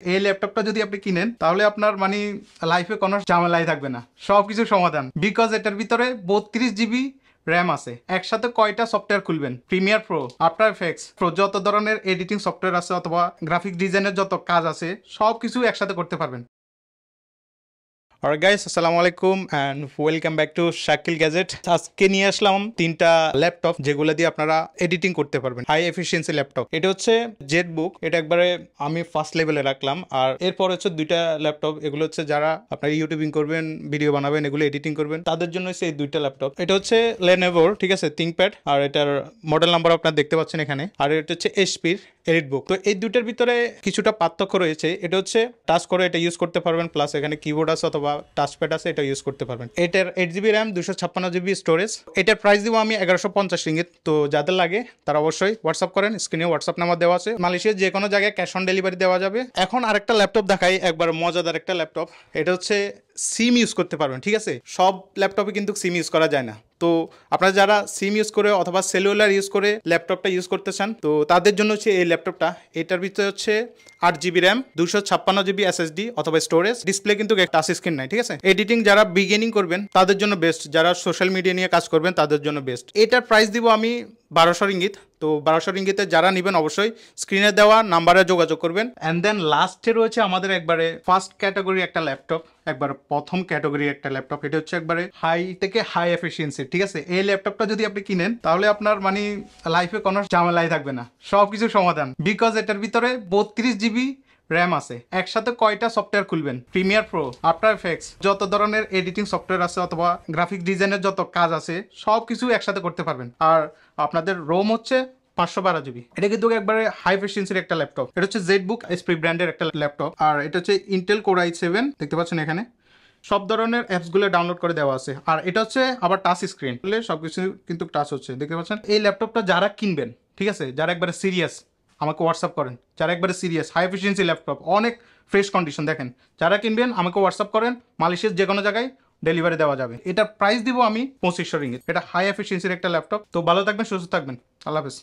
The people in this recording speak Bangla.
এই ল্যাপটপটা যদি আপনি কিনেন তাহলে আপনার মানে লাইফে কোনো ঝামেলাই থাকবে না, সবকিছু সমাধান। বিকজ এটার ভিতরে 32 জিবি র্যাম আছে। একসাথে কয়টা সফটওয়্যার খুলবেন? Premiere Pro, after effects pro, যত ধরনের এডিটিং সফটওয়্যার আছে অথবা গ্রাফিক ডিজাইনের যত কাজ আছে সব কিছু একসাথে করতে পারবেন। অলরাইট গাইস, আসসালামু আলাইকুম and welcome back to Shakil gadget. আজকে নিয়ে আসলাম তিনটা ল্যাপটপ যেগুলো দিয়ে আপনারা এডিটিং করতে পারবেন, হাই এফিসিয়েন্সি ল্যাপটপ। এটা হচ্ছে জেট বুক, এটা একবারে আমি ফার্স্ট লেভেলে রাখলাম। আর এরপর হচ্ছে দুইটা ল্যাপটপ, এগুলো হচ্ছে যারা আপনারা ইউটিউবিং করবেন, ভিডিও বানাবেন, এগুলো এডিটিং করবেন, তাদের জন্য হচ্ছে এই দুইটা ল্যাপটপ। এটা হচ্ছে লেনোভোর, ঠিক আছে, থিংকপ্যাড, আর এটার মডেল নাম্বার আপনারা দেখতে পাচ্ছেন এখানে। আর এটা হচ্ছে এইচপির এডিট বুক। তো এই দুইটার ভিতরে কিছুটা পার্থক্য রয়েছে। এটা হচ্ছে টাচ করে এটা ইউজ করতে পারবেন, প্লাস এখানে কিবোর্ড আছে অথবা টাচপ্যাড আছে, এটা ইউজ করতে পারবেন। এটার 8 জিবি র্যাম, 256 জিবি স্টোরেজ। এটার প্রাইস দিব আমি 1150 রিঙ্গিত। তো যাদের লাগে তারা অবশ্যই হোয়াটসঅ্যাপ করেন, স্ক্রিনে হোয়াটসঅ্যাপ নাম্বার দেওয়া আছে। মালয়েশিয়ার যে কোনো জায়গায় ক্যাশ অন ডেলিভারি দেওয়া যাবে। এখন আরেকটা ল্যাপটপ দেখাই, একবার মজাদার একটা ল্যাপটপ। এটা হচ্ছে সিম ইউজ করতে পারবেন, ঠিক আছে। সব ল্যাপটপে কিন্তু সিম ইউজ করা যায় না। তো আপনারা যারা সিম ইউজ করে অথবা সেলুলার ইউজ করে ল্যাপটপটা ইউজ করতে চান, তো তাদের জন্য হচ্ছে এই ল্যাপটপটা। এটার ভিতরে হচ্ছে 8 জিবি র্যাম, 256 জিবি এসএসডি অথবা স্টোরেজ। ডিসপ্লে কিন্তু টাচ স্ক্রিন নাই, ঠিক আছে। এডিটিং যারা বিগিনিং করবেন তাদের জন্য বেস্ট, যারা সোশ্যাল মিডিয়া নিয়ে কাজ করবেন তাদের জন্য বেস্ট। এটার প্রাইস দিব আমি 1200 রিঙ্গিত। তো 1200 রিঙ্গিতে যারা নেবেন অবশ্যই স্ক্রিনে দেওয়া নাম্বারে যোগাযোগ করবেন। অ্যান্ড দেন লাস্টে রয়েছে আমাদের একবারে ফার্স্ট ক্যাটাগরি একটা ল্যাপটপ, একবার প্রথম ক্যাটাগরি একটা ল্যাপটপ। এটা হচ্ছে একবারে হাই থেকে হাই এফিসিয়েন্সি, ঠিক আছে। এই ল্যাপটপটা যদি আপনি কিনেন তাহলে আপনার মানে লাইফে কোনো ঝামেলাই থাকবে না, সবকিছু সমাধান। বিকজ এটার ভিতরে 32 জিবি র্যাম আছে। একসাথে কয়টা সফটওয়্যার খুলবেন? প্রিমিয়ার প্রো, আফটার এফেক্টস, যত ধরনের এডিটিং সফটওয়্যার আছে অথবা গ্রাফিক ডিজাইনের যত কাজ আছে সব কিছু একসাথে করতে পারবেন। আর আপনাদের রোম হচ্ছে 512 জিবি। এটা কিন্তু একবারে হাই এফিসিয়েন্সির একটা ল্যাপটপ। এটা হচ্ছে জেড বুক এসপি ব্র্যান্ডের একটা ল্যাপটপ। আর এটা হচ্ছে ইন্টেল কোর i7, দেখতে পাচ্ছেন এখানে সব ধরনের অ্যাপসগুলো ডাউনলোড করে দেওয়া আছে। আর এটা হচ্ছে আবার টাচ স্ক্রিন, সবকিছু কিন্তু টাচ হচ্ছে, দেখতে পাচ্ছেন। এই ল্যাপটপটা যারা কিনবেন, ঠিক আছে, যারা একবারে সিরিয়াস, আমাকে হোয়াটসঅ্যাপ করেন। যারা একবারে সিরিয়াস, হাই এফিসিয়েন্সি ল্যাপটপ, অনেক ফ্রেশ কন্ডিশন, দেখেন, যারা কিনবেন আমাকে হোয়াটসঅ্যাপ করেন। মালয়েশিয়ার যে কোনো জায়গায় ডেলিভারি দেওয়া যাবে। এটার প্রাইস দিব আমি 2500 রিঙ্গিত। এটা হাই এফিসিয়েন্সির একটা ল্যাপটপ। তো ভালো থাকবেন, সুস্থ থাকবেন, আল্লাহ হাফেজ।